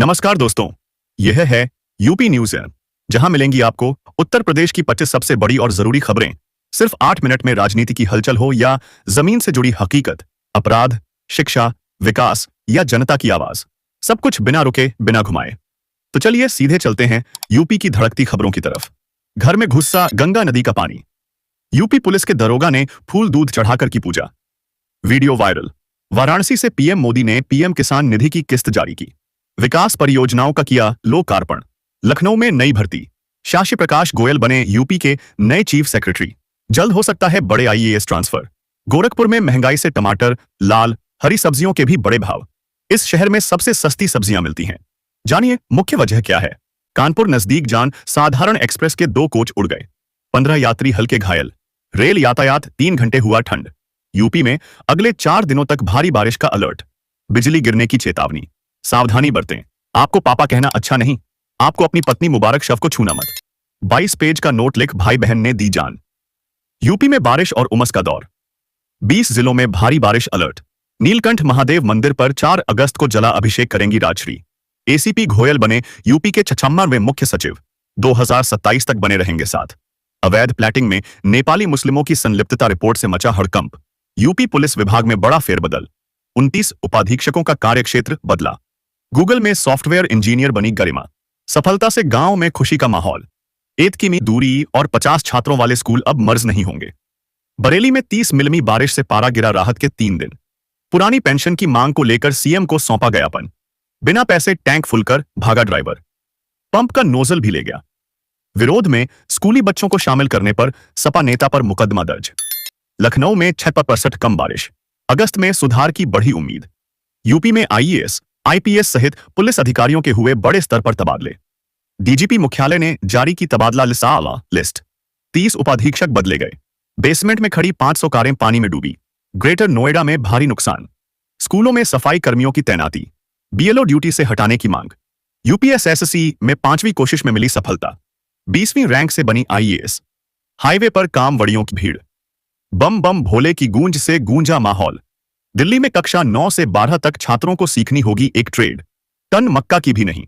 नमस्कार दोस्तों, यह है यूपी न्यूज ऐप, जहां मिलेंगी आपको उत्तर प्रदेश की 25 सबसे बड़ी और जरूरी खबरें। सिर्फ 8 मिनट में राजनीति की हलचल हो या जमीन से जुड़ी हकीकत, अपराध, शिक्षा, विकास या जनता की आवाज, सब कुछ बिना रुके बिना घुमाए। तो चलिए सीधे चलते हैं यूपी की धड़कती खबरों की तरफ। घर में घुसा गंगा नदी का पानी, यूपी पुलिस के दरोगा ने फूल दूध चढ़ाकर की पूजा। वीडियो वायरल, वाराणसी से पीएम मोदी ने पीएम किसान निधि की किस्त जारी की। विकास परियोजनाओं का किया लोकार्पण। लखनऊ में नई भर्ती, शाशी प्रकाश गोयल बने यूपी के नए चीफ सेक्रेटरी। जल्द हो सकता है बड़े आईएएस ट्रांसफर। गोरखपुर में महंगाई से टमाटर, लाल, हरी सब्जियों के भी बड़े भाव। इस शहर में सबसे सस्ती सब्जियां मिलती हैं। जानिए मुख्य वजह क्या है। कानपुर नजदीक जान साधारण एक्सप्रेस के 2 कोच उड़ गए, 15 यात्री हल्के घायल। रेल यातायात 3 घंटे हुआ ठंड। यूपी में अगले 4 दिनों तक भारी बारिश का अलर्ट, बिजली गिरने की चेतावनी। सावधानी बरतें। आपको पापा कहना अच्छा नहीं, आपको अपनी पत्नी मुबारक शव को छूना मत। 22 पेज का नोट लिख भाई बहन ने दी जान। यूपी में बारिश और उमस का दौर, 20 जिलों में भारी बारिश अलर्ट। नीलकंठ महादेव मंदिर पर 4 अगस्त को जला अभिषेक करेंगी राजश्री। एसीपी घोयल बने यूपी के 96वें मुख्य सचिव, 2027 तक बने रहेंगे साथ। अवैध प्लैटिंग में नेपाली मुस्लिमों की संलिप्तता रिपोर्ट से मचा हड़कंप। यूपी पुलिस विभाग में बड़ा फेरबदल, 29 उपाधीक्षकों का कार्यक्षेत्र बदला। गूगल में सॉफ्टवेयर इंजीनियर बनी गरिमा। सफलता से गांव में खुशी का माहौल। 1 किमी दूरी और 50 छात्रों वाले स्कूल अब मर्ज नहीं होंगे। बरेली में 30 मिमी बारिश से पारा गिरा, राहत के 3 दिन। पुरानी पेंशन की मांग को लेकर सीएम को सौंपा ज्ञापन। बिना पैसे टैंक फुलकर भागा ड्राइवर, पंप का नोजल भी ले गया। विरोध में स्कूली बच्चों को शामिल करने पर सपा नेता पर मुकदमा दर्ज। लखनऊ में 6% कम बारिश, अगस्त में सुधार की बढ़ी उम्मीद। यूपी में आईएएस, आईपीएस सहित पुलिस अधिकारियों के हुए बड़े स्तर पर तबादले। डीजीपी मुख्यालय ने जारी की तबादला लिस्ट। 30 उपाधीक्षक बदले गए। बेसमेंट में खड़ी 500 कारें पानी में डूबी। ग्रेटर नोएडा में भारी नुकसान। स्कूलों में सफाई कर्मियों की तैनाती, बीएलओ ड्यूटी से हटाने की मांग। यूपीएसएससी में 5वीं कोशिश में मिली सफलता, 20वीं रैंक से बनी आईएएस। हाईवे पर कामवड़ियों की भीड़, बम बम भोले की गूंज से गूंजा माहौल। दिल्ली में कक्षा 9 से 12 तक छात्रों को सीखनी होगी एक ट्रेड, टन मक्का की भी नहीं।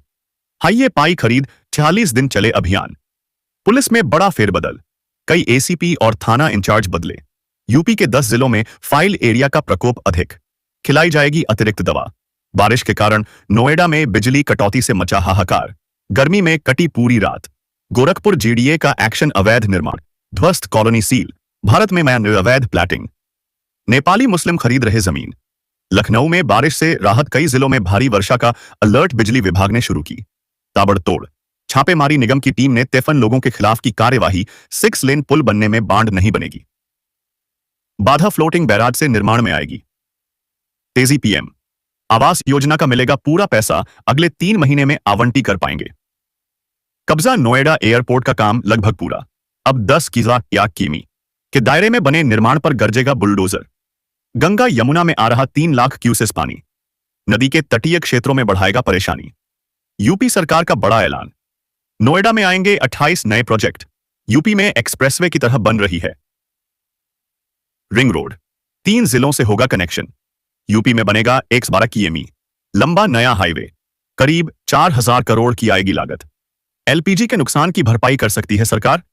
हाईए पाई खरीद, 46 दिन चले अभियान। पुलिस में बड़ा फेरबदल, कई एसीपी और थाना इंचार्ज बदले। यूपी के 10 जिलों में फाइल एरिया का प्रकोप अधिक, खिलाई जाएगी अतिरिक्त दवा। बारिश के कारण नोएडा में बिजली कटौती से मचा हाहाकार, गर्मी में कटी पूरी रात। गोरखपुर जीडीए का एक्शन, अवैध निर्माण, ध्वस्त कॉलोनी सील। भारत में अवैध प्लैटिंग, नेपाली मुस्लिम खरीद रहे जमीन। लखनऊ में बारिश से राहत, कई जिलों में भारी वर्षा का अलर्ट बिजली विभाग ने शुरू की। ताबड़तोड़ छापेमारी, निगम की टीम ने तिरपन लोगों के खिलाफ की कार्यवाही। 6 लेन पुल बनने में बांड नहीं बनेगी। बाधा फ्लोटिंग बैराज से निर्माण में आएगी तेजी। पीएम आवास योजना का मिलेगा पूरा पैसा, अगले 3 महीने में आवंटी कर पाएंगे। कब्जा, नोएडा एयरपोर्ट का काम लगभग पूरा। अब 10 किमी के दायरे में बने निर्माण पर गरजेगा बुलडोजर। गंगा यमुना में आ रहा 3 लाख क्यूसेस पानी, नदी के तटीय क्षेत्रों में बढ़ाएगा परेशानी। यूपी सरकार का बड़ा ऐलान, नोएडा में आएंगे 28 नए प्रोजेक्ट। यूपी में एक्सप्रेसवे की तरह बन रही है रिंग रोड, 3 जिलों से होगा कनेक्शन। यूपी में बनेगा 112 किमी लंबा नया हाईवे, करीब 4000 करोड़ की आएगी लागत। एलपीजी के नुकसान की भरपाई कर सकती है सरकार,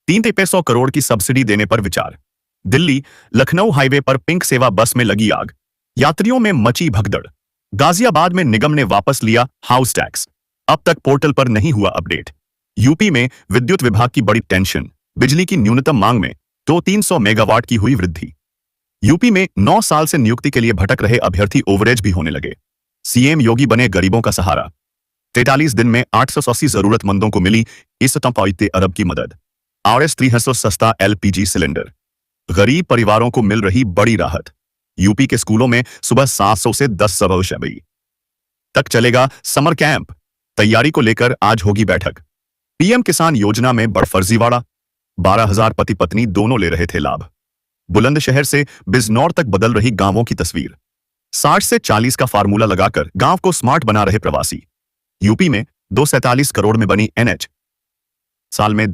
300 करोड़ की सब्सिडी देने पर विचार। दिल्ली लखनऊ हाईवे पर पिंक सेवा बस में लगी आग, यात्रियों में मची भगदड़। गाजियाबाद में निगम ने वापस लिया हाउस टैक्स, अब तक पोर्टल पर नहीं हुआ अपडेट। यूपी में विद्युत विभाग की बड़ी टेंशन, बिजली की न्यूनतम मांग में 200-300 मेगावाट की हुई वृद्धि। यूपी में 9 साल से नियुक्ति के लिए भटक रहे अभ्यर्थी ओवरेज भी होने लगे। सीएम योगी बने गरीबों का सहारा, 43 दिन में 880 जरूरतमंदों को मिली 1.5 अरब की मदद। RS 300 सस्ता एलपीजी सिलेंडर, गरीब परिवारों को मिल रही बड़ी राहत। यूपी के स्कूलों में सुबह 700 से 10 तक चलेगा समर कैंप, तैयारी को लेकर आज होगी बैठक। पीएम किसान योजना में बड़ फर्जीवाड़ा, 12,000 पति पत्नी दोनों ले रहे थे लाभ। बुलंदशहर से बिजनौर तक बदल रही गांवों की तस्वीर, 60 से 40 का फार्मूला लगाकर गांव को स्मार्ट बना रहे प्रवासी। यूपी में 247 करोड़ में बनी NH, साल में